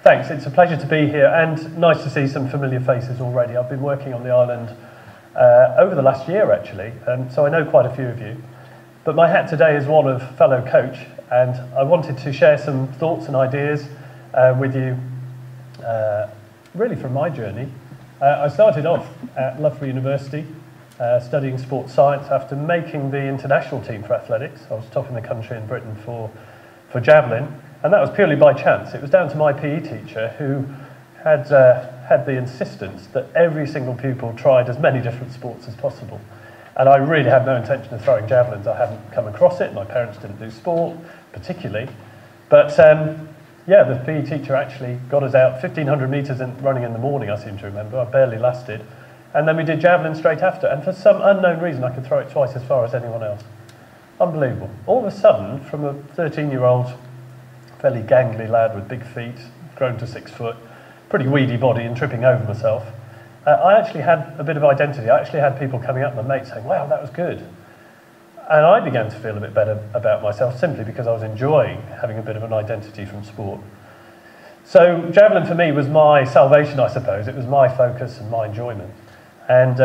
Thanks, it's a pleasure to be here and nice to see some familiar faces already. I've been working on the island over the last year actually, so I know quite a few of you. But my hat today is one of fellow coach, and I wanted to share some thoughts and ideas with you, really from my journey. I started off at Loughborough University studying sports science after making the international team for athletics. I was top in the country in Britain for javelin. And that was purely by chance. It was down to my PE teacher who had the insistence that every single pupil tried as many different sports as possible. And I really had no intention of throwing javelins. I hadn't come across it. My parents didn't do sport particularly. But yeah, the PE teacher actually got us out 1,500 metres running in the morning, I seem to remember. I barely lasted. And then we did javelin straight after. And for some unknown reason, I could throw it twice as far as anyone else. Unbelievable. All of a sudden, from a 13-year-old fairly gangly lad with big feet, grown to 6 foot, pretty weedy body and tripping over myself, I actually had a bit of identity. I actually had people coming up, my mates, saying, wow, that was good. And I began to feel a bit better about myself simply because I was enjoying having a bit of an identity from sport. So javelin for me was my salvation, I suppose. It was my focus and my enjoyment. And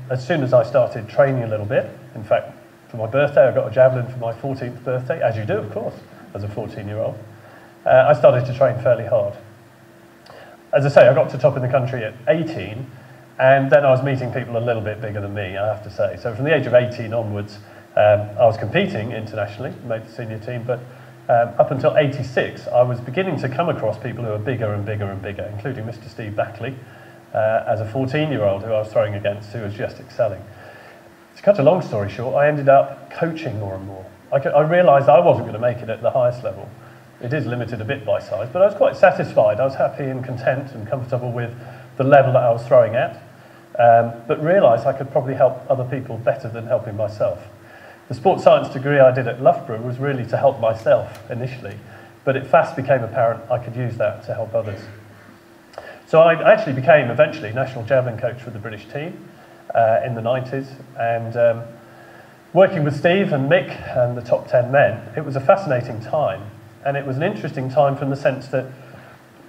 as soon as I started training a little bit, in fact, for my birthday, I got a javelin for my 14th birthday, as you do, of course, as a 14-year-old. I started to train fairly hard. As I say, I got to top in the country at 18, and then I was meeting people a little bit bigger than me, I have to say. So from the age of 18 onwards, I was competing internationally, made the senior team, but up until 86, I was beginning to come across people who were bigger and bigger and bigger, including Mr. Steve Backley, as a 14-year-old who I was throwing against, who was just excelling. To cut a long story short, I ended up coaching more and more. I realised I wasn't going to make it at the highest level. It is limited a bit by size, but I was quite satisfied. I was happy and content and comfortable with the level that I was throwing at, but realised I could probably help other people better than helping myself. The sports science degree I did at Loughborough was really to help myself initially, but it fast became apparent I could use that to help others. So I actually became eventually national javelin coach for the British team in the 90s, and working with Steve and Mick and the top 10 men, it was a fascinating time. And it was an interesting time from the sense that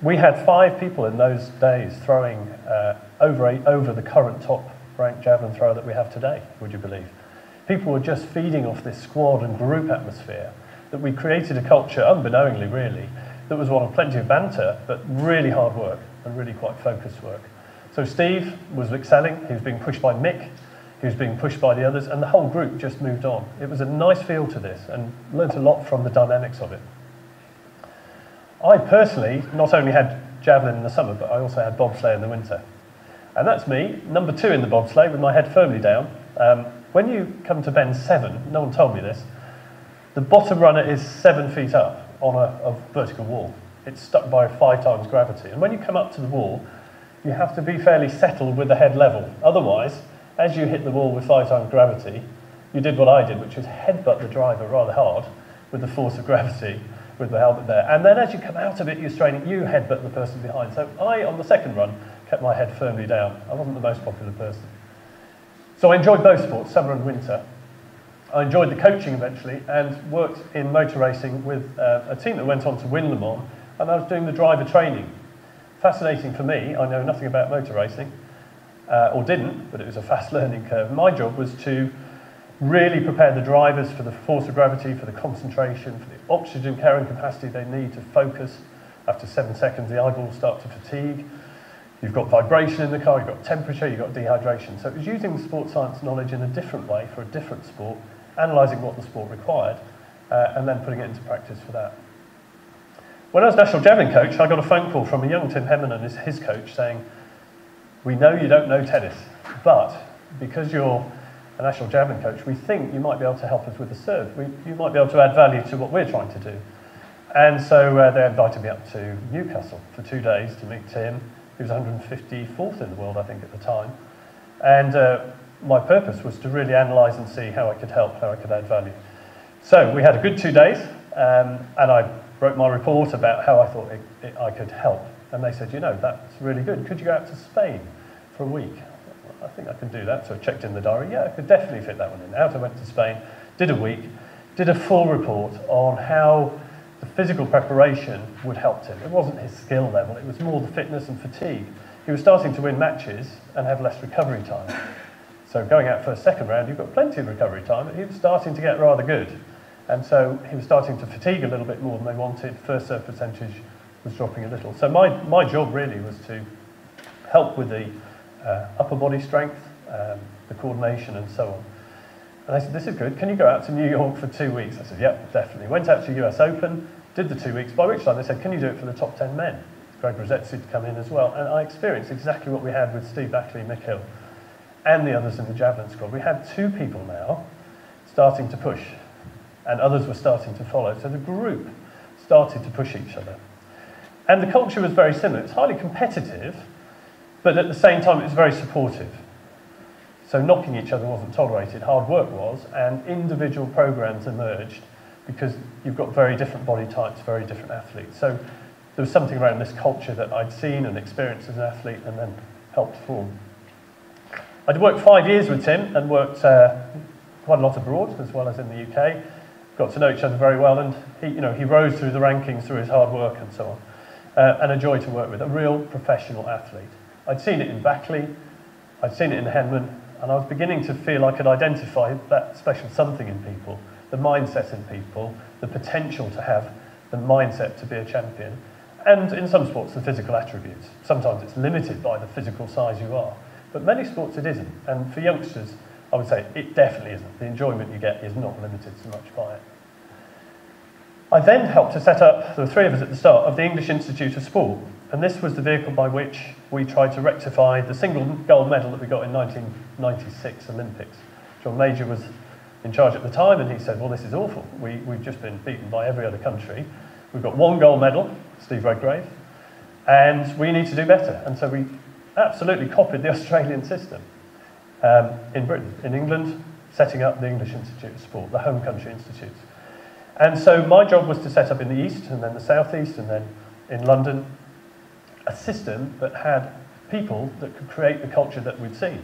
we had 5 people in those days throwing over the current top-ranked javelin thrower that we have today, would you believe? People were just feeding off this squad and group atmosphere, that we created a culture, unbeknowingly really, that was one of plenty of banter, but really hard work and really quite focused work. So Steve was excelling, he was being pushed by Mick, he was being pushed by the others, and the whole group just moved on. It was a nice feel to this, and learnt a lot from the dynamics of it. I personally not only had javelin in the summer, but I also had bobsleigh in the winter. And that's me, number 2 in the bobsleigh with my head firmly down. When you come to bend 7, no one told me this, the bottom runner is 7 feet up on a vertical wall. It's stuck by 5 times gravity. And when you come up to the wall, you have to be fairly settled with the head level. Otherwise, as you hit the wall with 5 times gravity, you did what I did, which was headbutt the driver rather hard with the force of gravity, with the helmet there. And then as you come out of it, you're straining, you headbutt the person behind. So I, on the second run, kept my head firmly down. I wasn't the most popular person. So I enjoyed both sports, summer and winter. I enjoyed the coaching eventually and worked in motor racing with a team that went on to win Le Mans, and I was doing the driver training. Fascinating for me. I know nothing about motor racing, or didn't, but it was a fast learning curve. My job was to really prepare the drivers for the force of gravity, for the concentration, for the oxygen carrying capacity they need to focus. After 7 seconds, the eyeballs start to fatigue. You've got vibration in the car, you've got temperature, you've got dehydration. So it was using the sports science knowledge in a different way for a different sport, analysing what the sport required, and then putting it into practice for that. When I was national javelin coach, I got a phone call from a young Tim Henman and his coach saying, we know you don't know tennis, but because you're a national javelin coach, we think you might be able to help us with the serve. You might be able to add value to what we're trying to do. And so they invited me up to Newcastle for 2 days to meet Tim, who was 154th in the world, I think, at the time. And my purpose was to really analyse and see how I could help, how I could add value. So we had a good 2 days, and I wrote my report about how I thought I could help. And they said, you know, that's really good. Could you go out to Spain for a week? I think I can do that. So I checked in the diary. Yeah, I could definitely fit that one in. Out I went to Spain, did a week, did a full report on how the physical preparation would help him. It wasn't his skill level, it was more the fitness and fatigue. He was starting to win matches and have less recovery time. So going out first, second round, you've got plenty of recovery time, but he was starting to get rather good. And so he was starting to fatigue a little bit more than they wanted. First serve percentage was dropping a little. So my job really was to help with the upper body strength, the coordination and so on. And they said, this is good, can you go out to New York for 2 weeks? I said, yep, definitely. Went out to US Open, did the 2 weeks, by which time they said, can you do it for the top 10 men? Greg Rosetsu to come in as well. And I experienced exactly what we had with Steve Backley, Mick Hill, and the others in the javelin squad. We had 2 people now starting to push, and others were starting to follow. So the group started to push each other. And the culture was very similar. It's highly competitive, but at the same time, it was very supportive. So knocking each other wasn't tolerated, hard work was, and individual programs emerged because you've got very different body types, very different athletes. So there was something around this culture that I'd seen and experienced as an athlete and then helped form. I'd worked 5 years with Tim and worked quite a lot abroad as well as in the UK. Got to know each other very well, and he rose through the rankings through his hard work and so on. And a joy to work with, a real professional athlete. I'd seen it in Backley, I'd seen it in Henman, and I was beginning to feel I could identify that special something in people, the mindset in people, the potential to have the mindset to be a champion, and in some sports, the physical attributes. Sometimes it's limited by the physical size you are, but many sports it isn't. And for youngsters, I would say it definitely isn't. The enjoyment you get is not limited so much by it. I then helped to set up, there were 3 of us at the start, of the English Institute of Sport. And this was the vehicle by which we tried to rectify the single gold medal that we got in 1996 Olympics. John Major was in charge at the time, and he said, well, this is awful. We've just been beaten by every other country. We've got 1 gold medal, Steve Redgrave, and we need to do better. And so we absolutely copied the Australian system in Britain, in England, setting up the English Institute of Sport, the home country institutes. And so my job was to set up in the East, and then the South East, and then in London, a system that had people that could create the culture that we'd seen.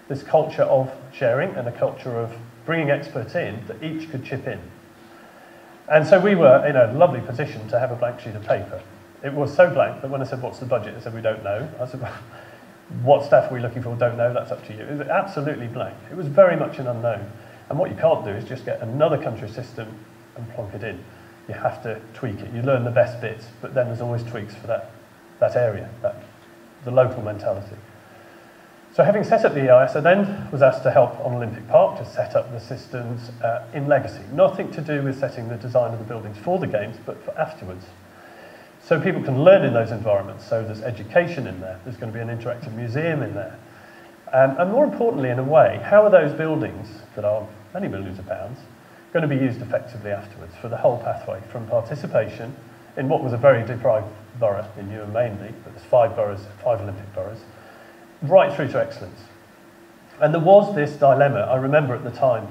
This culture of sharing and a culture of bringing experts in that each could chip in. And so we were in a lovely position to have a blank sheet of paper. It was so blank that when I said, what's the budget? They said, we don't know. I said, what staff are we looking for? Don't know, that's up to you. It was absolutely blank. It was very much an unknown. And what you can't do is just get another country system and plonk it in. You have to tweak it. You learn the best bits, but then there's always tweaks for that area, the local mentality. So having set up the EIS, I then was asked to help on Olympic Park to set up the systems in legacy. Nothing to do with setting the design of the buildings for the games, but for afterwards. So people can learn in those environments. So there's education in there. There's going to be an interactive museum in there. And more importantly, in a way, how are those buildings that are many millions of pounds going to be used effectively afterwards for the whole pathway, from participation in what was a very deprived borough in Newenham mainly, but there's 5 boroughs, 5 Olympic boroughs, right through to excellence. And there was this dilemma. I remember at the time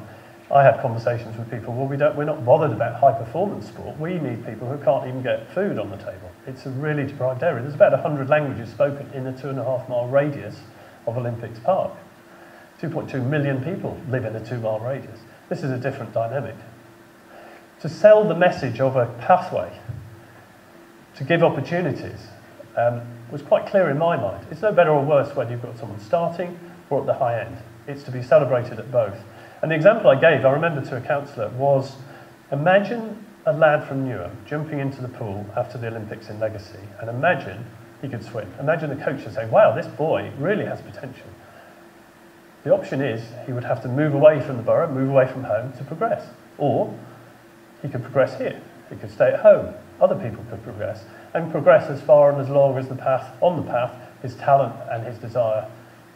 I had conversations with people, well, we're not bothered about high performance sport. We need people who can't even get food on the table. It's a really deprived area. There's about 100 languages spoken in a 2.5 mile radius of Olympics Park. 2.2 million people live in a 2-mile radius. This is a different dynamic. To sell the message of a pathway, to give opportunities, was quite clear in my mind. It's no better or worse when you've got someone starting or at the high end. It's to be celebrated at both. And the example I gave, I remember to a counsellor, was imagine a lad from Newenham jumping into the pool after the Olympics in Legacy, and imagine he could swim. Imagine the coach would say, wow, this boy really has potential. The option is he would have to move away from the borough, move away from home to progress. Or he could progress here. He could stay at home. Other people could progress, and progress as far and as long as on the path, his talent and his desire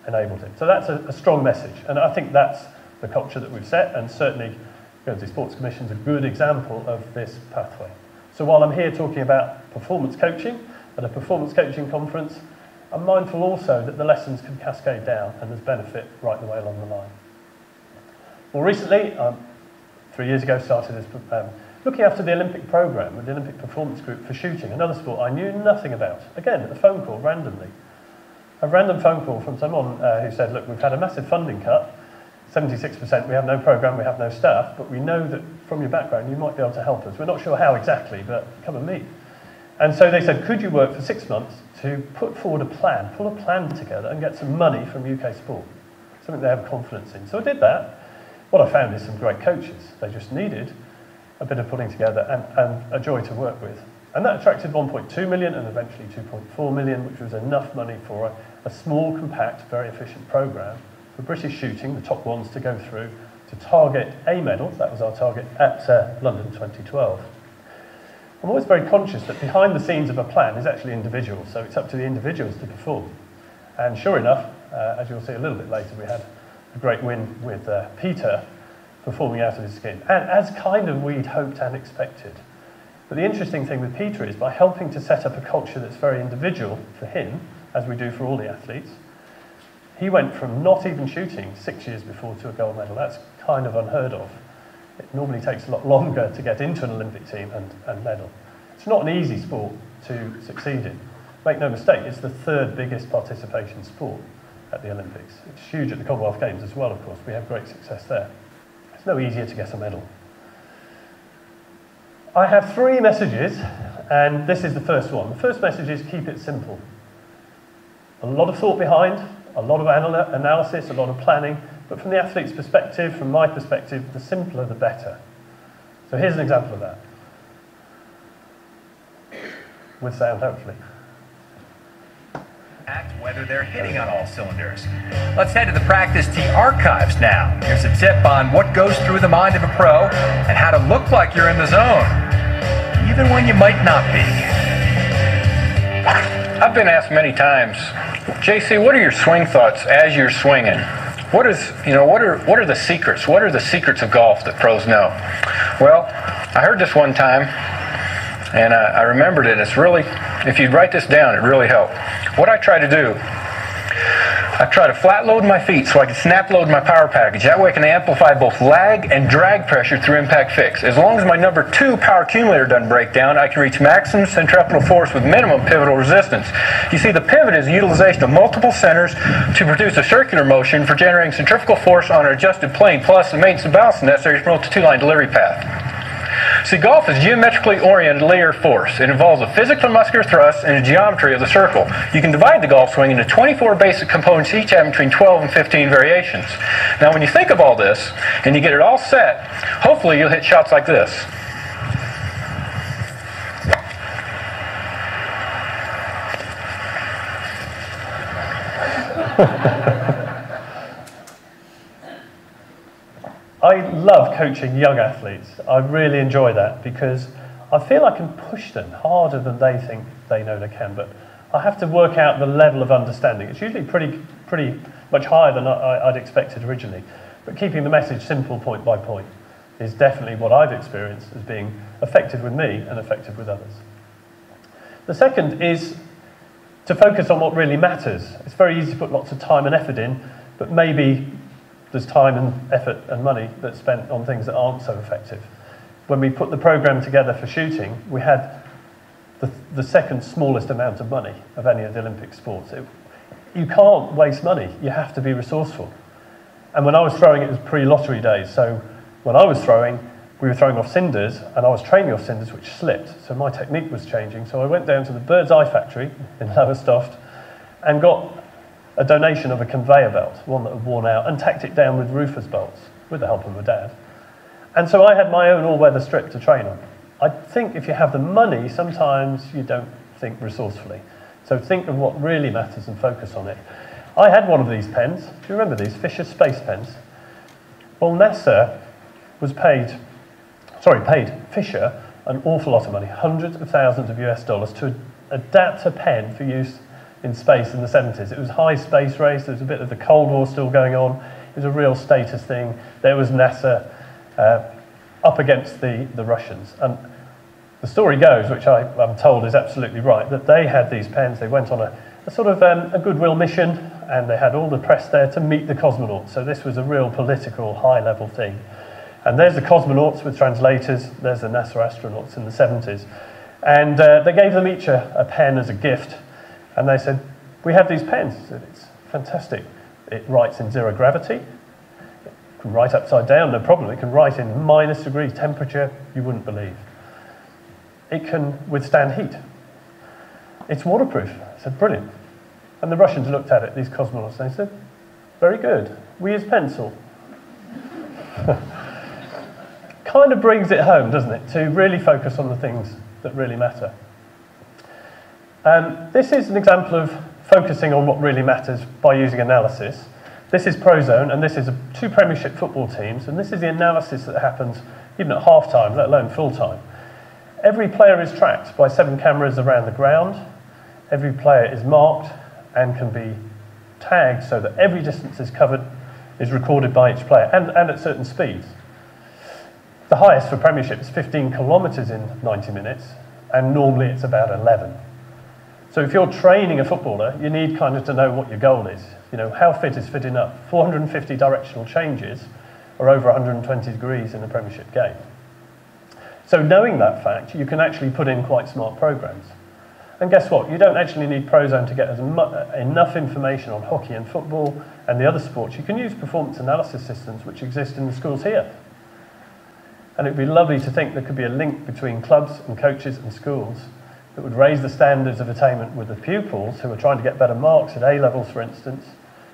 enabled him. So that's a strong message, and I think that's the culture that we've set, and certainly the Sports Commission is a good example of this pathway. So while I'm here talking about performance coaching at a performance coaching conference, I'm mindful also that the lessons can cascade down and there's benefit right the way along the line. More recently, 3 years ago, started this looking after the Olympic programme with the Olympic Performance Group for shooting, another sport I knew nothing about. Again, a phone call randomly. A random phone call from someone who said, look, we've had a massive funding cut, 76%, we have no program, we have no staff, but we know that from your background you might be able to help us. We're not sure how exactly, but come and meet. And so they said, could you work for 6 months to put forward a plan, pull a plan together and get some money from UK sport, something they have confidence in. So I did that. What I found is some great coaches. They just needed a bit of putting together and a joy to work with. And that attracted 1.2 million and eventually 2.4 million, which was enough money for a small, compact, very efficient programme for British shooting, the top ones to go through, to target a medal, that was our target, at London 2012. I'm always very conscious that behind the scenes of a plan is actually individuals, so it's up to the individuals to perform. And sure enough, as you'll see a little bit later, we had a great win with Peter performing out of his skin, and as kind of we'd hoped and expected. But the interesting thing with Peter is by helping to set up a culture that's very individual for him, as we do for all the athletes, he went from not even shooting 6 years before to a gold medal. That's kind of unheard of. It normally takes a lot longer to get into an Olympic team and medal. It's not an easy sport to succeed in. Make no mistake, it's the third biggest participation sport at the Olympics. It's huge at the Commonwealth Games as well, of course. We have great success there. It's no easier to get a medal. I have 3 messages, and this is the first one. The first message is keep it simple. A lot of thought behind, a lot of analysis, a lot of planning, but from the athlete's perspective, from my perspective, the simpler the better. So here's an example of that. With sound, hopefully. Whether they're hitting on all cylinders. Let's head to the practice tee archives now. Here's a tip on what goes through the mind of a pro and how to look like you're in the zone, even when you might not be. I've been asked many times, JC, what are your swing thoughts as you're swinging? What are the secrets? What are the secrets of golf that pros know? Well, I heard this one time, and I remembered it. It's really, if you write this down, it really helped. What I try to do, I try to flat load my feet so I can snap load my power package. That way I can amplify both lag and drag pressure through impact fix. As long as my number 2 power accumulator doesn't break down, I can reach maximum centripetal force with minimum pivotal resistance. You see, the pivot is the utilization of multiple centers to produce a circular motion for generating centrifugal force on an adjusted plane, plus the maintenance and balance necessary to promote the 2-line delivery path. See, golf is geometrically oriented layer force. It involves a physical and muscular thrust and a geometry of the circle. You can divide the golf swing into 24 basic components, each having between 12 and 15 variations. Now, when you think of all this and you get it all set, hopefully you'll hit shots like this. I love coaching young athletes. I really enjoy that because I feel I can push them harder than they think they know they can, but I have to work out the level of understanding. It's usually pretty much higher than I'd expected originally, but keeping the message simple point by point is definitely what I've experienced as being effective with me and effective with others. The second is to focus on what really matters. It's very easy to put lots of time and effort in, but maybe there's time and effort and money that's spent on things that aren't so effective. When we put the program together for shooting, we had the second smallest amount of money of any of the Olympic sports. You can't waste money. You have to be resourceful. And when I was throwing, it was pre-lottery days. So when I was throwing, we were throwing off cinders, and I was training off cinders, which slipped. So my technique was changing. So I went down to the Bird's Eye factory in Lowestoft and got a donation of a conveyor belt, one that had worn out, and tacked it down with roofer's bolts, with the help of my dad. And so I had my own all-weather strip to train on. I think if you have the money, sometimes you don't think resourcefully. So think of what really matters and focus on it. I had one of these pens. Do you remember these? Fisher Space Pens. Well, NASA paid Fisher an awful lot of money, hundreds of thousands of US dollars, to adapt a pen for use in space in the 70s. It was a high space race. There was a bit of the Cold War still going on. It was a real status thing. There was NASA up against the Russians. And the story goes, which I'm told is absolutely right, that they had these pens. They went on a sort of a goodwill mission, and they had all the press there to meet the cosmonauts. So this was a real political, high-level thing. And there's the cosmonauts with translators. There's the NASA astronauts in the 70s. And they gave them each a pen as a gift. And they said, we have these pens. I said, it's fantastic. It writes in zero gravity. It can write upside down, no problem. It can write in -degrees temperature you wouldn't believe. It can withstand heat. It's waterproof. I said, brilliant. And the Russians looked at it, these cosmonauts, and they said, very good. We use pencil. Kind of brings it home, doesn't it, to really focus on the things that really matter. This is an example of focusing on what really matters by using analysis. This is Prozone, and this is 2 Premiership football teams, and this is the analysis that happens even at half-time, let alone full-time. Every player is tracked by 7 cameras around the ground. Every player is marked and can be tagged so that every distance is covered, is recorded by each player, and at certain speeds. The highest for Premiership is 15 kilometres in 90 minutes, and normally it's about 11. So if you're training a footballer, you need kind of to know what your goal is. You know, how fit is fit enough? 450 directional changes are over 120 degrees in a Premiership game. So knowing that fact, you can actually put in quite smart programs. And guess what? You don't actually need Prozone to get enough information on hockey and football and the other sports. You can use performance analysis systems which exist in the schools here. And it would be lovely to think there could be a link between clubs and coaches and schools that would raise the standards of attainment with the pupils who are trying to get better marks at A-levels, for instance,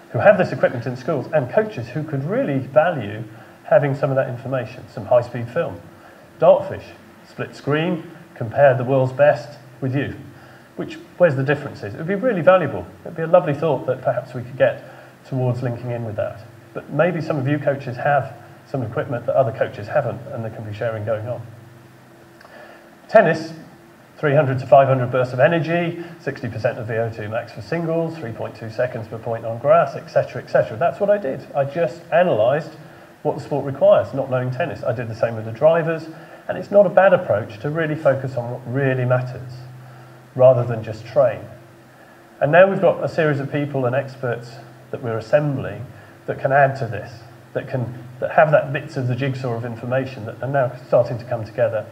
who have this equipment in schools, and coaches who could really value having some of that information, some high-speed film. Dartfish, split screen, compare the world's best with you. Where's the differences? It would be really valuable. It would be a lovely thought that perhaps we could get towards linking in with that. But maybe some of you coaches have some equipment that other coaches haven't, and there can be sharing going on. Tennis, 300 to 500 bursts of energy, 60% of VO2 max for singles, 3.2 seconds per point on grass, etc., etc. That's what I did. I just analysed what the sport requires, not knowing tennis. I did the same with the drivers, and it's not a bad approach to really focus on what really matters, rather than just train. And now we've got a series of people and experts that we're assembling that can add to this, that have that bits of the jigsaw of information that are now starting to come together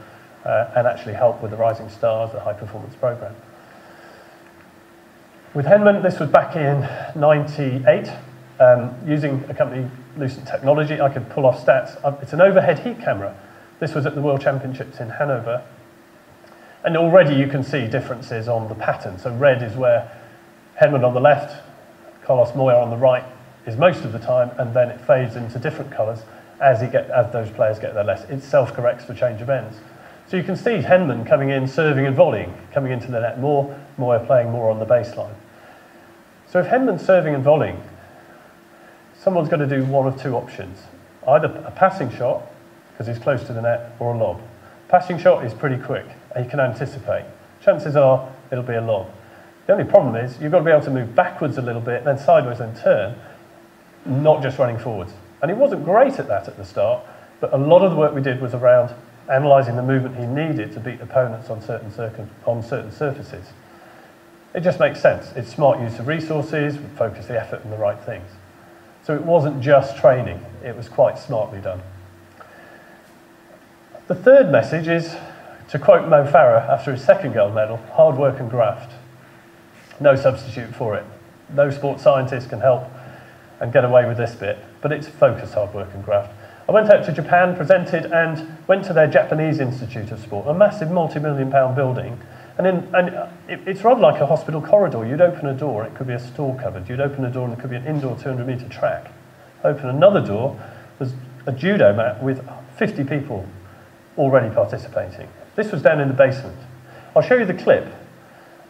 and actually help with the Rising Stars, the high performance program. With Henman, this was back in '98. Using a company, Lucent Technology, I could pull off stats. It's an overhead heat camera. This was at the World Championships in Hanover. And already you can see differences on the pattern. So red is where Henman on the left, Carlos Moya on the right is most of the time, and then it fades into different colours as those players get their less. It self-corrects for change of ends. So you can see Henman coming in, serving and volleying, coming into the net more, Moya playing more on the baseline. So if Henman's serving and volleying, someone's got to do one of 2 options. Either a passing shot, because he's close to the net, or a lob. Passing shot is pretty quick, and you can anticipate. Chances are it'll be a lob. The only problem is you've got to be able to move backwards a little bit, then sideways, then turn, not just running forwards. And he wasn't great at that at the start, but a lot of the work we did was around analysing the movement he needed to beat opponents on certain surfaces. It just makes sense. It's smart use of resources, we focus the effort on the right things. So it wasn't just training, it was quite smartly done. The third message is, to quote Mo Farah after his 2nd gold medal, hard work and graft. No substitute for it. No sports scientist can help and get away with this bit, but it's focus, hard work and graft. I went out to Japan, presented, and went to their Japanese Institute of Sport, a massive multi-million-pound building. It's rather like a hospital corridor. You'd open a door, it could be a store cupboard. You'd open a door, and it could be an indoor 200-metre track. Open another door, there's a judo mat with 50 people already participating. This was down in the basement. I'll show you the clip.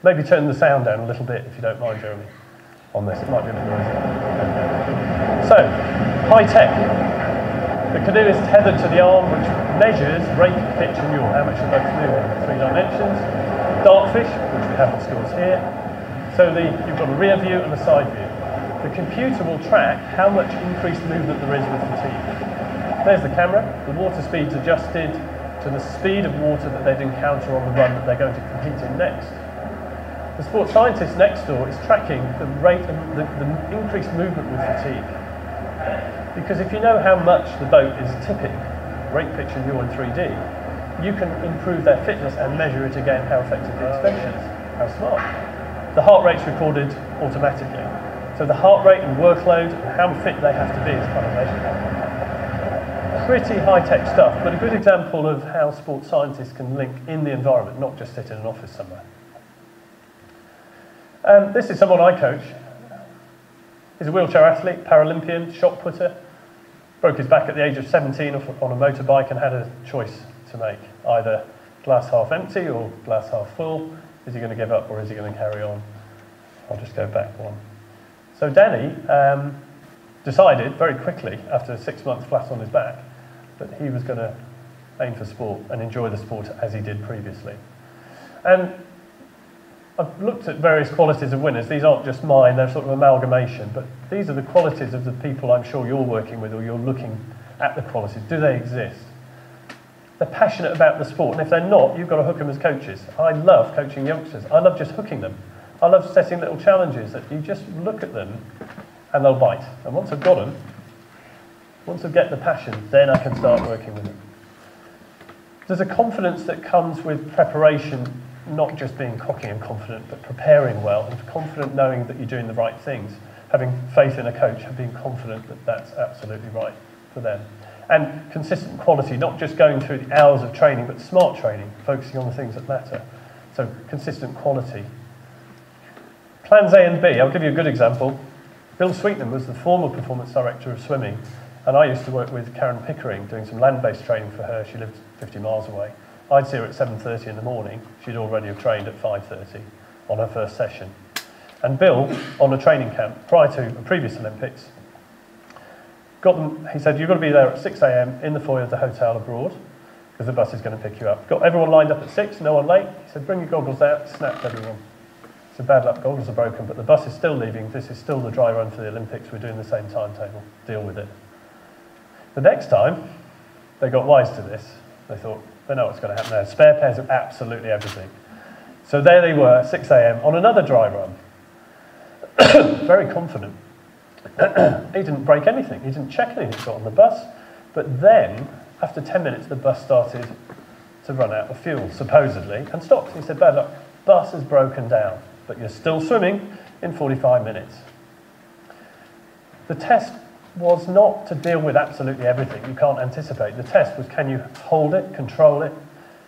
Maybe turn the sound down a little bit, if you don't mind, Jeremy, on this. It might be a bit noisy. So, high tech. The canoe is tethered to the arm, which measures rate, pitch and yaw, how much the boat's moving in 3 dimensions. Dartfish, which we have in schools here. So you've got a rear view and a side view. The computer will track how much increased movement there is with fatigue. There's the camera. The water speed's adjusted to the speed of water that they'd encounter on the run that they're going to compete in next. The sports scientist next door is tracking the rate of the increased movement with fatigue. Because if you know how much the boat is tipping, rate, pitch and yaw in 3D, you can improve their fitness and measure it again how effective the intervention is. How smart. The heart rate's recorded automatically. So the heart rate and workload and how fit they have to be is kind of measured. pretty high-tech stuff, but a good example of how sports scientists can link in the environment, not just sit in an office somewhere. This is someone I coach. He's a wheelchair athlete, Paralympian, shot putter. Broke his back at the age of 17 on a motorbike and had a choice to make, either glass half empty or glass half full. Is he going to give up or is he going to carry on? I'll just go back one. So Danny decided very quickly, after 6 months flat on his back, that he was going to aim for sport and enjoy the sport as he did previously. And I've looked at various qualities of winners. These aren't just mine, they're sort of amalgamation, but these are the qualities of the people I'm sure you're working with, or you're looking at the qualities. Do they exist? They're passionate about the sport, and if they're not, you've got to hook them as coaches. I love coaching youngsters. I love just hooking them. I love setting little challenges that you just look at them and they'll bite. And once I've got them, once I get the passion, then I can start working with them. There's a confidence that comes with preparation, not just being cocky and confident, but preparing well, and confident knowing that you're doing the right things, having faith in a coach and being confident that that's absolutely right for them. And consistent quality, not just going through the hours of training, but smart training, focusing on the things that matter. So consistent quality. Plans A and B, I'll give you a good example. Bill Sweetnam was the former performance director of swimming, and I used to work with Karen Pickering doing some land-based training for her. She lived 50 miles away. I'd see her at 7:30 in the morning. She'd already have trained at 5:30 on her first session. And Bill, on a training camp prior to a previous Olympics, got them, he said, you've got to be there at 6 a.m. in the foyer of the hotel abroad, because the bus is going to pick you up. Got everyone lined up at 6, no one late. He said, bring your goggles out, snapped everyone. So bad luck, goggles are broken, but the bus is still leaving. This is still the dry run for the Olympics. We're doing the same timetable. Deal with it. The next time, they got wise to this. They thought, they know what's going to happen now. Spare pairs of absolutely everything. So there they were, 6 a.m. on another dry run. Very confident. He didn't break anything. He didn't check anything. He got on the bus. But then, after 10 minutes, the bus started to run out of fuel, supposedly, and stopped. He said, bad luck, bus has broken down, but you're still swimming in 45 minutes. The test was not to deal with absolutely everything. You can't anticipate. The test was, can you hold it, control it?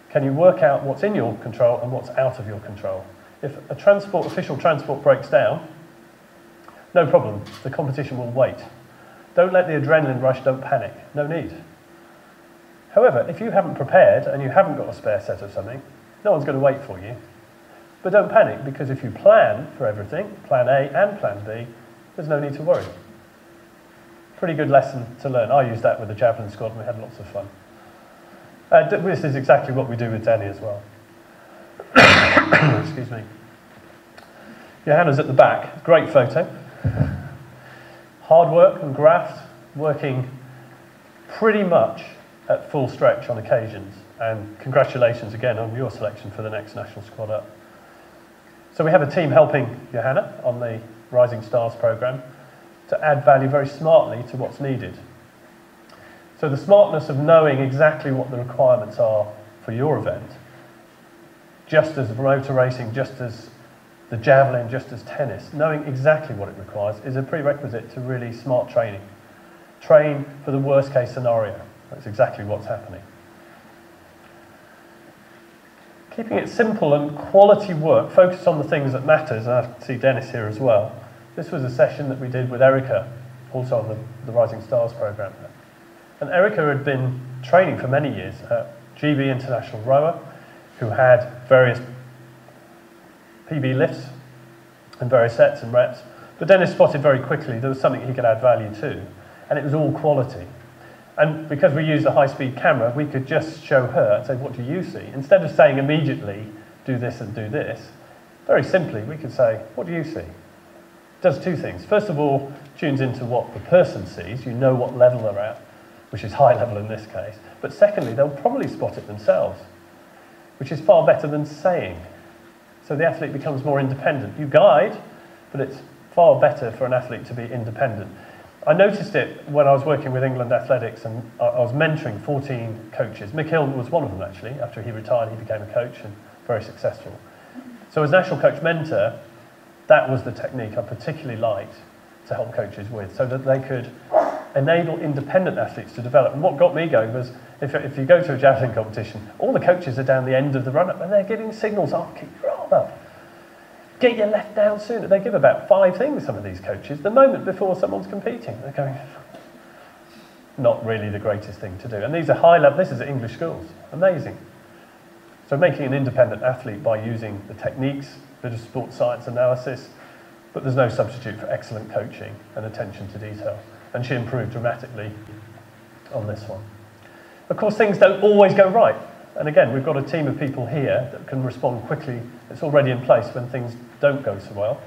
Can you work out what's in your control and what's out of your control? If a official transport breaks down, no problem, the competition will wait. Don't let the adrenaline rush, don't panic, no need. However, if you haven't prepared and you haven't got a spare set of something, no one's going to wait for you. But don't panic, because if you plan for everything, plan A and plan B, there's no need to worry. Pretty good lesson to learn. I used that with the Javelin squad and we had lots of fun. This is exactly what we do with Danny as well. Excuse me. Johanna's at the back, great photo. Hard work and graft, working pretty much at full stretch on occasions. And congratulations again on your selection for the next national squad up. So we have a team helping Johanna on the Rising Stars programme to add value very smartly to what's needed. So the smartness of knowing exactly what the requirements are for your event, just as motor racing, just as the javelin, just as tennis, knowing exactly what it requires is a prerequisite to really smart training. Train for the worst case scenario. That's exactly what's happening. Keeping it simple and quality work, focus on the things that matters, and I see Dennis here as well. This was a session that we did with Erica, also on the Rising Stars programme. And Erica had been training for many years at GB International Rower, who had various PB lifts and various sets and reps. But Dennis spotted very quickly there was something he could add value to, and it was all quality. And because we used a high-speed camera, we could just show her and say, what do you see? Instead of saying immediately, do this and do this, very simply, we could say, what do you see? It does two things. First of all, tunes into what the person sees. You know what level they're at, which is high level in this case. But secondly, they'll probably spot it themselves, which is far better than saying. So the athlete becomes more independent. You guide, but it's far better for an athlete to be independent. I noticed it when I was working with England Athletics, and I was mentoring 14 coaches. Mick Hill was one of them, actually. After he retired, he became a coach and very successful. So as national coach mentor, that was the technique I particularly liked to help coaches with, so that they could enable independent athletes to develop. And what got me going was, if you go to a javelin competition, all the coaches are down the end of the run-up and they're giving signals, oh, keep your arm up. Get your left down sooner. They give about 5 things, some of these coaches, the moment before someone's competing. They're going, not really the greatest thing to do. And these are high level, this is at English schools. Amazing. So making an independent athlete by using the techniques, bit of sports science analysis, but there's no substitute for excellent coaching and attention to detail. And she improved dramatically on this one. Of course, things don't always go right. And again, we've got a team of people here that can respond quickly. It's already in place when things don't go so well.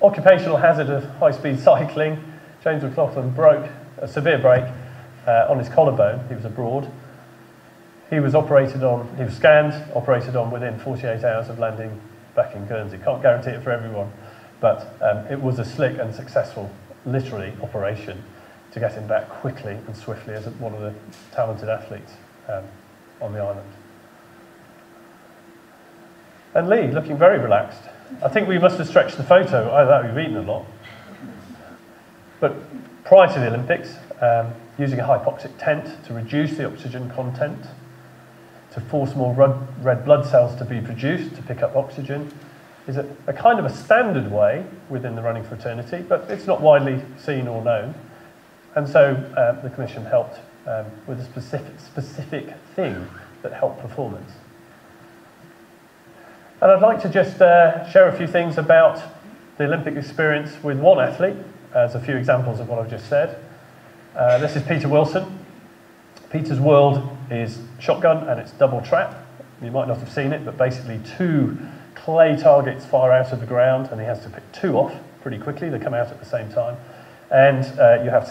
Occupational hazard of high-speed cycling. James McLaughlin broke a severe break on his collarbone. He was abroad. He was scanned, operated on within 48 hours of landing back in Guernsey. Can't guarantee it for everyone, but it was a slick and successful, literally, operation to get him back quickly and swiftly as one of the talented athletes on the island. And Lee, looking very relaxed. I think we must have stretched the photo, either that or we've eaten a lot. But prior to the Olympics, using a hypoxic tent to reduce the oxygen content, to force more red blood cells to be produced to pick up oxygen, is a kind of a standard way within the running fraternity, but it's not widely seen or known. And so the Commission helped with a specific thing that helped performance. And I'd like to just share a few things about the Olympic experience with one athlete, as a few examples of what I've just said. This is Peter Wilson. Peter's world is shotgun and it's double trap. You might not have seen it, but basically 2 clay targets fire out of the ground and he has to pick 2 off pretty quickly. They come out at the same time. And you have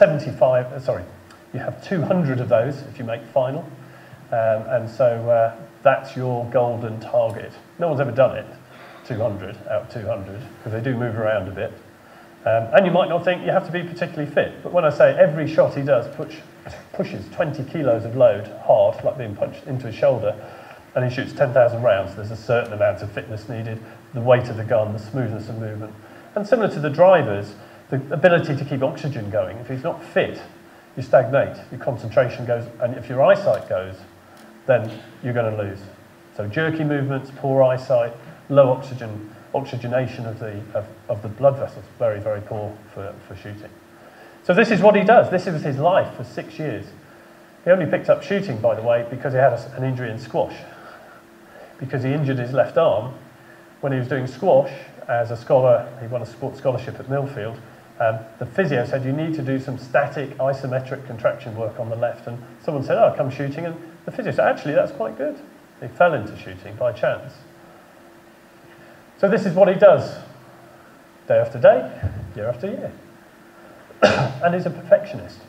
200 of those if you make final. And so that's your golden target. No one's ever done it, 200 out of 200, because they do move around a bit. And you might not think you have to be particularly fit, but when I say every shot he does pushes 20 kilos of load hard, like being punched into his shoulder, and he shoots 10,000 rounds, there's a certain amount of fitness needed, the weight of the gun, the smoothness of movement. And similar to the drivers, the ability to keep oxygen going. If he's not fit, you stagnate, your concentration goes, and if your eyesight goes, then you're going to lose. So jerky movements, poor eyesight, low oxygenation of the blood vessels, very, very poor for shooting. So this is what he does. This was his life for 6 years. He only picked up shooting, by the way, because he had an injury in squash. Because he injured his left arm when he was doing squash as a scholar. He won a sports scholarship at Millfield. The physio said, you need to do some static isometric contraction work on the left. And someone said, oh, come shooting. And the physio said, actually, that's quite good. He fell into shooting by chance. So this is what he does, day after day, year after year. And he's a perfectionist.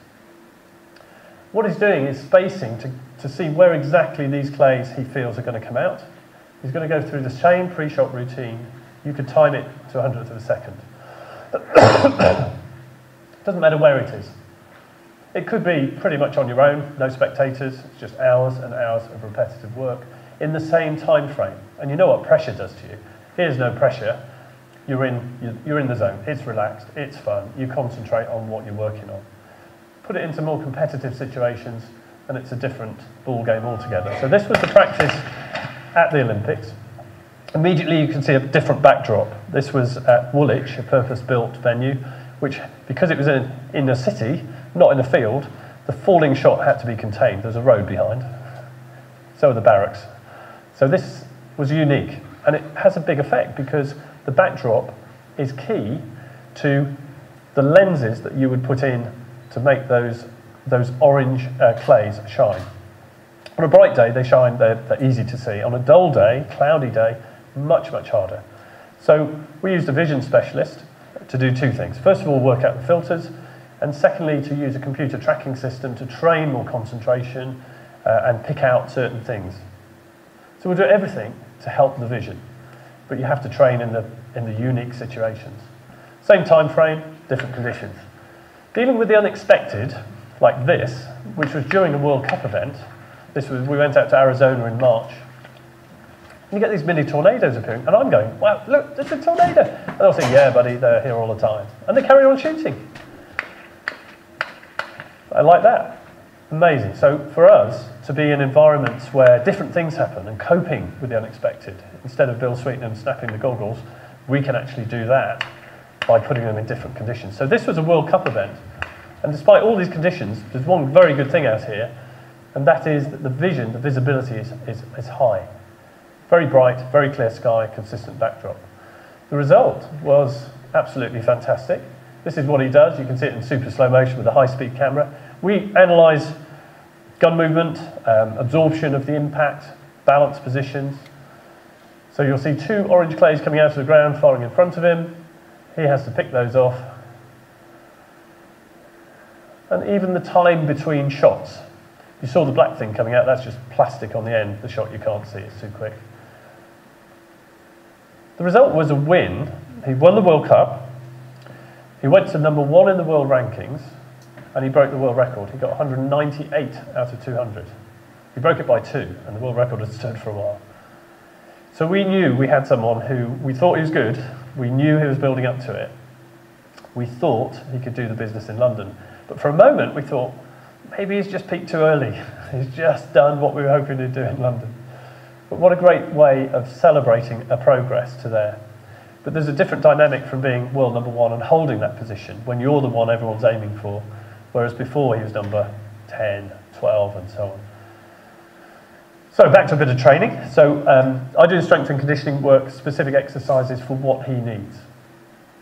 What he's doing is spacing to see where exactly these clays he feels are going to come out. He's going to go through the same pre-shot routine. You could time it to 100th of a second. Doesn't matter where it is. It could be pretty much on your own, no spectators, it's just hours and hours of repetitive work in the same time frame. And you know what pressure does to you. Here's no pressure. You're in the zone. It's relaxed. It's fun. You concentrate on what you're working on. Put it into more competitive situations, and it's a different ball game altogether. So this was the practice at the Olympics. Immediately, you can see a different backdrop. This was at Woolwich, a purpose-built venue, which, because it was in a city, not in a field, the falling shot had to be contained. There's a road behind. So are the barracks. So this was unique. And it has a big effect because the backdrop is key to the lenses that you would put in to make those orange clays shine. On a bright day, they shine, they're easy to see. On a dull day, cloudy day, much, much harder. So we used a vision specialist to do 2 things. First of all, work out the filters, and secondly, to use a computer tracking system to train more concentration and pick out certain things. So we'll do everything to help the vision, but you have to train in the unique situations. Same time frame, different conditions. Dealing with the unexpected, like this, which was during a World Cup event. We went out to Arizona in March. And you get these mini tornadoes appearing, and I'm going, wow, look, there's a tornado. And they'll say, yeah, buddy, they're here all the time. And they carry on shooting. like that. Amazing. So for us to be in environments where different things happen and coping with the unexpected, instead of Bill Sweetenham snapping the goggles, we can actually do that by putting them in different conditions. So this was a World Cup event, and despite all these conditions, there's one very good thing out here, and that is that the vision, the visibility is high. Very bright, very clear sky, consistent backdrop. The result was absolutely fantastic. This is what he does. You can see it in super slow motion with a high-speed camera. We analyse gun movement, absorption of the impact, balance positions. So you'll see 2 orange clays coming out of the ground, firing in front of him. He has to pick those off. And even the time between shots. You saw the black thing coming out, that's just plastic on the end, the shot you can't see, it's too quick. The result was a win. He won the World Cup. He went to number 1 in the world rankings, and he broke the world record. He got 198 out of 200. He broke it by 2, and the world record had stood for a while. So we knew we had someone who, we thought he was good, we knew he was building up to it. We thought he could do the business in London. But for a moment we thought, maybe he's just peaked too early. He's just done what we were hoping to do in London. But what a great way of celebrating a progress to there. But there's a different dynamic from being world number 1 and holding that position when you're the one everyone's aiming for, whereas before he was number 10, 12 and so on. So back to a bit of training. So I do strength and conditioning work, specific exercises for what he needs,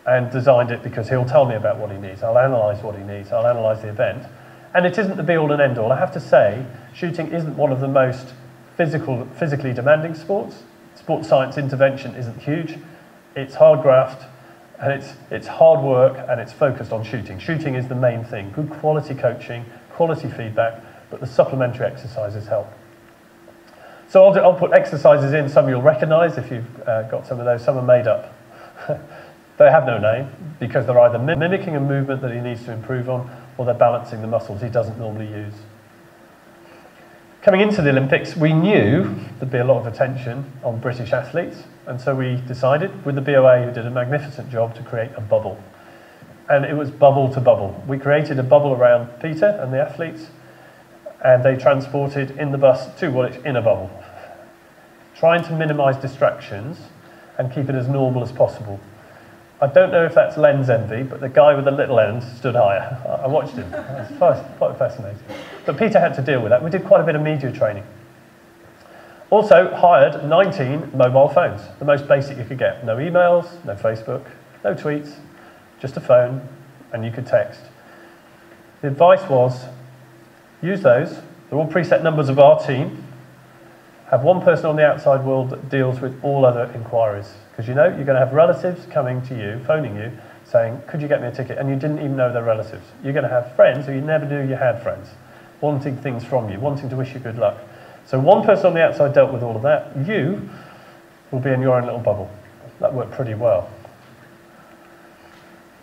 and designed it because he'll tell me about what he needs. I'll analyse what he needs. I'll analyse the event. And it isn't the be-all and end-all. I have to say, shooting isn't one of the most physically demanding sports. Sports science intervention isn't huge. It's hard graft, and it's hard work, and it's focused on shooting. Shooting is the main thing. Good quality coaching, quality feedback, but the supplementary exercises help. So I'll put exercises in, some you'll recognise if you've got some of those, some are made up. They have no name because they're either mimicking a movement that he needs to improve on or they're balancing the muscles he doesn't normally use. Coming into the Olympics, we knew there'd be a lot of attention on British athletes, and so we decided, with the BOA, who did a magnificent job, to create a bubble. And it was bubble to bubble. We created a bubble around Peter and the athletes, and they transported in the bus to Woolwich in a bubble, trying to minimise distractions and keep it as normal as possible. I don't know if that's lens envy, but the guy with the little end stood higher. I watched him. It was quite fascinating. But Peter had to deal with that. We did quite a bit of media training. Also hired 19 mobile phones, the most basic you could get. No emails, no Facebook, no tweets, just a phone, and you could text. The advice was, use those. They're all preset numbers of our team. Have one person on the outside world that deals with all other inquiries. Because you know you're going to have relatives coming to you, phoning you, saying, could you get me a ticket? And you didn't even know they're relatives. You're going to have friends who you never knew you had friends, wanting things from you, wanting to wish you good luck. So one person on the outside dealt with all of that. You will be in your own little bubble. That worked pretty well.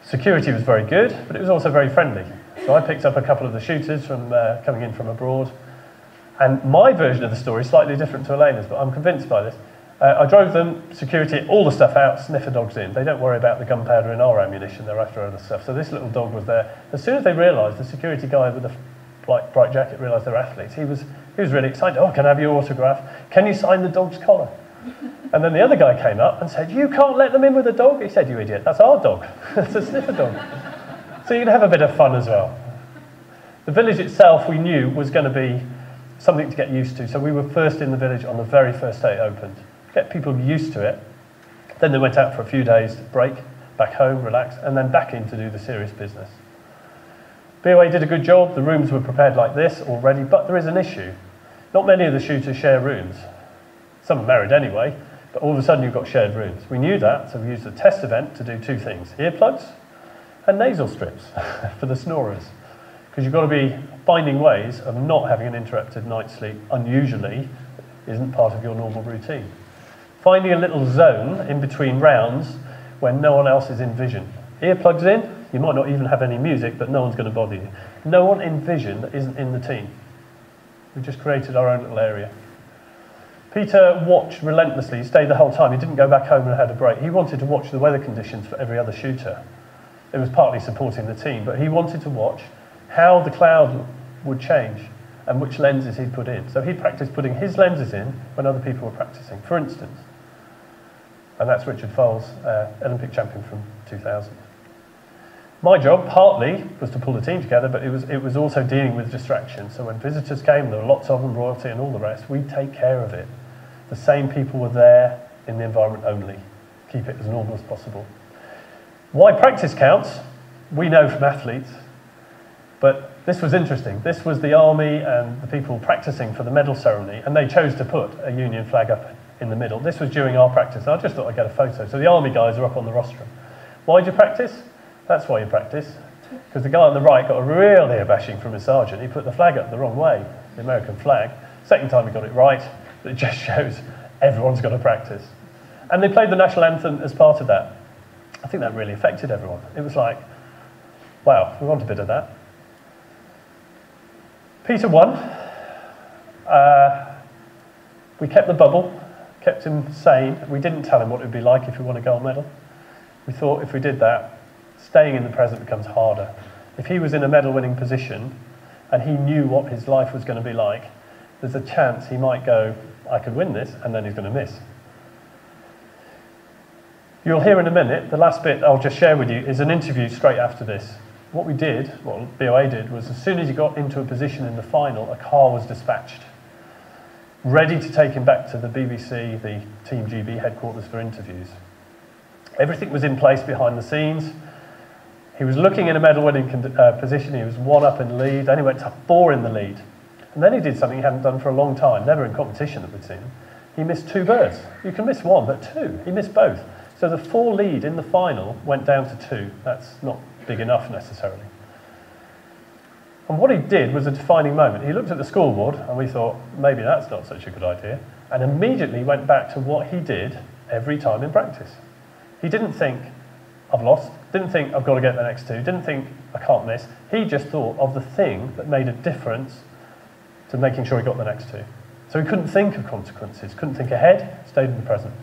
Security was very good, but it was also very friendly. So I picked up a couple of the shooters from coming in from abroad. And my version of the story is slightly different to Elena's, but I'm convinced by this. I drove them, security, all the stuff out, sniffer dogs in. They don't worry about the gunpowder in our ammunition, they're after other stuff. So this little dog was there. As soon as they realised, the security guy with the bright jacket realised they're athletes, he was really excited. Oh, can I have your autograph? Can you sign the dog's collar? And then the other guy came up and said, you can't let them in with a dog? He said, you idiot, that's our dog. It's a sniffer dog. So you can have a bit of fun as well. The village itself, we knew, was going to be something to get used to. So we were first in the village on the very first day it opened. Get people used to it. Then they went out for a few days, break, back home, relax, and then back in to do the serious business. BOA did a good job. The rooms were prepared like this already, but there is an issue. Not many of the shooters share rooms. Some are married anyway, but all of a sudden you've got shared rooms. We knew that, so we used the test event to do 2 things, earplugs and nasal strips for the snorers. Because you've got to be finding ways of not having an interrupted night's sleep, unusually, isn't part of your normal routine. Finding a little zone in between rounds where no one else is in vision. Earplugs in, you might not even have any music, but no one's going to bother you. No one in vision that isn't in the team. We just created our own little area. Peter watched relentlessly, he stayed the whole time. He didn't go back home and had a break. He wanted to watch the weather conditions for every other shooter. It was partly supporting the team, but he wanted to watch how the cloud would change and which lenses he'd put in. So he'd practice putting his lenses in when other people were practicing, for instance. And that's Richard Foles, Olympic champion from 2000. My job, partly, was to pull the team together, but it was also dealing with distraction. So when visitors came, there were lots of them, royalty and all the rest, we'd take care of it. The same people were there in the environment only. Keep it as normal as possible. Why practice counts, we know from athletes, but this was interesting. This was the army and the people practicing for the medal ceremony, and they chose to put a Union flag up in the middle. This was during our practice, and I just thought I'd get a photo. So the army guys are up on the rostrum. Why'd you practice? That's why you practice. Because the guy on the right got a real ear bashing from his sergeant. He put the flag up the wrong way, the American flag. Second time he got it right, but it just shows everyone's got to practice. And they played the national anthem as part of that. I think that really affected everyone. It was like, wow, we want a bit of that. Peter won. We kept the bubble, kept him sane. We didn't tell him what it would be like if he won a gold medal. We thought if we did that, staying in the present becomes harder. If he was in a medal-winning position and he knew what his life was going to be like, there's a chance he might go, I could win this, and then he's going to miss. You'll hear in a minute, the last bit I'll just share with you is an interview straight after this. What we did, what BOA did, was as soon as he got into a position in the final, a car was dispatched, ready to take him back to the BBC, the Team GB headquarters for interviews. Everything was in place behind the scenes. He was looking in a medal-winning position. He was 1 up in the lead, then he went to 4 in the lead. And then he did something he hadn't done for a long time, never in competition that we'd seen him. He missed 2 birds. You can miss 1, but 2. He missed both. So the 4 lead in the final went down to 2. That's not big enough necessarily. And what he did was a defining moment. He looked at the scoreboard and we thought, maybe that's not such a good idea, and immediately went back to what he did every time in practice. He didn't think, I've lost, didn't think I've got to get the next 2, didn't think I can't miss. He just thought of the thing that made a difference to making sure he got the next 2. So he couldn't think of consequences, couldn't think ahead, stayed in the present.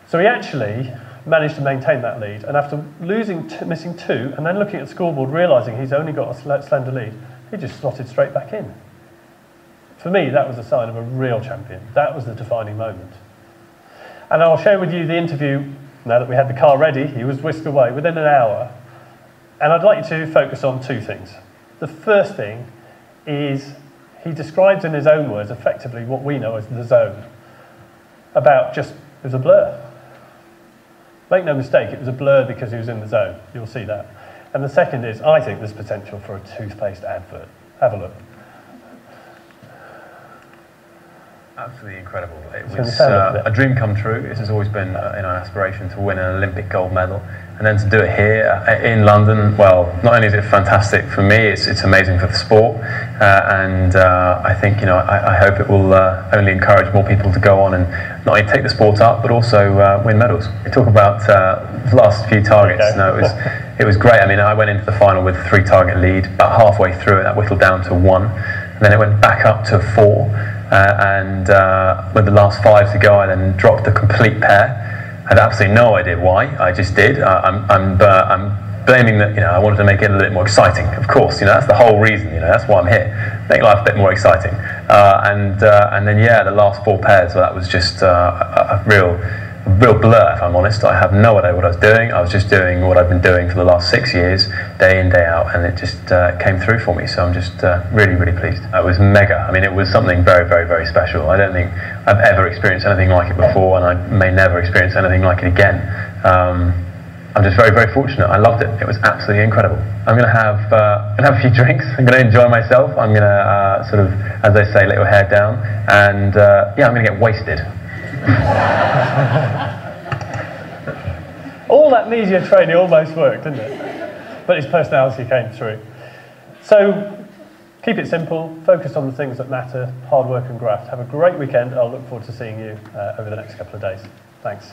So he actually managed to maintain that lead, and after missing 2, and then looking at the scoreboard, realising he's only got a slender lead, he just slotted straight back in. For me, that was a sign of a real champion. That was the defining moment. And I'll share with you the interview, now that we had the car ready. He was whisked away within an hour. And I'd like you to focus on 2 things. The first thing is he describes in his own words effectively what we know as the zone. About just, it was a blur. Make no mistake, it was a blur because he was in the zone. You'll see that. And the second is, I think there's potential for a toothpaste advert. Have a look. Absolutely incredible. It was a dream come true. This has always been an aspiration to win an Olympic gold medal, and then to do it here in London. Well, not only is it fantastic for me, it's amazing for the sport, and I think I hope it will only encourage more people to go on and not only take the sport up but also win medals. We talk about the last few targets. Okay. No, it was great. I mean, I went into the final with a 3-target lead. About halfway through it, that whittled down to 1, and then it went back up to 4. And with the last 5 to go, I then dropped the complete pair. I had absolutely no idea why. I just did. I'm blaming that. I wanted to make it a little bit more exciting. Of course, that's the whole reason. That's why I'm here. Make life a bit more exciting. And then the last 4 pairs. Well, that was just a real blur, if I'm honest. I have no idea what I was doing. I was just doing what I've been doing for the last 6 years, day in, day out, and it just came through for me. So I'm just really, really pleased. It was mega. I mean, it was something very, very, very special. I don't think I've ever experienced anything like it before, and I may never experience anything like it again. I'm just very, very fortunate. I loved it. It was absolutely incredible. I'm going to have a few drinks. I'm going to enjoy myself. I'm going to sort of, as they say, let your hair down, and I'm going to get wasted. All that media training almost worked, didn't it? But his personality came through. So keep it simple, focus on the things that matter, hard work and graft. Have a great weekend. I'll look forward to seeing you over the next couple of days. Thanks.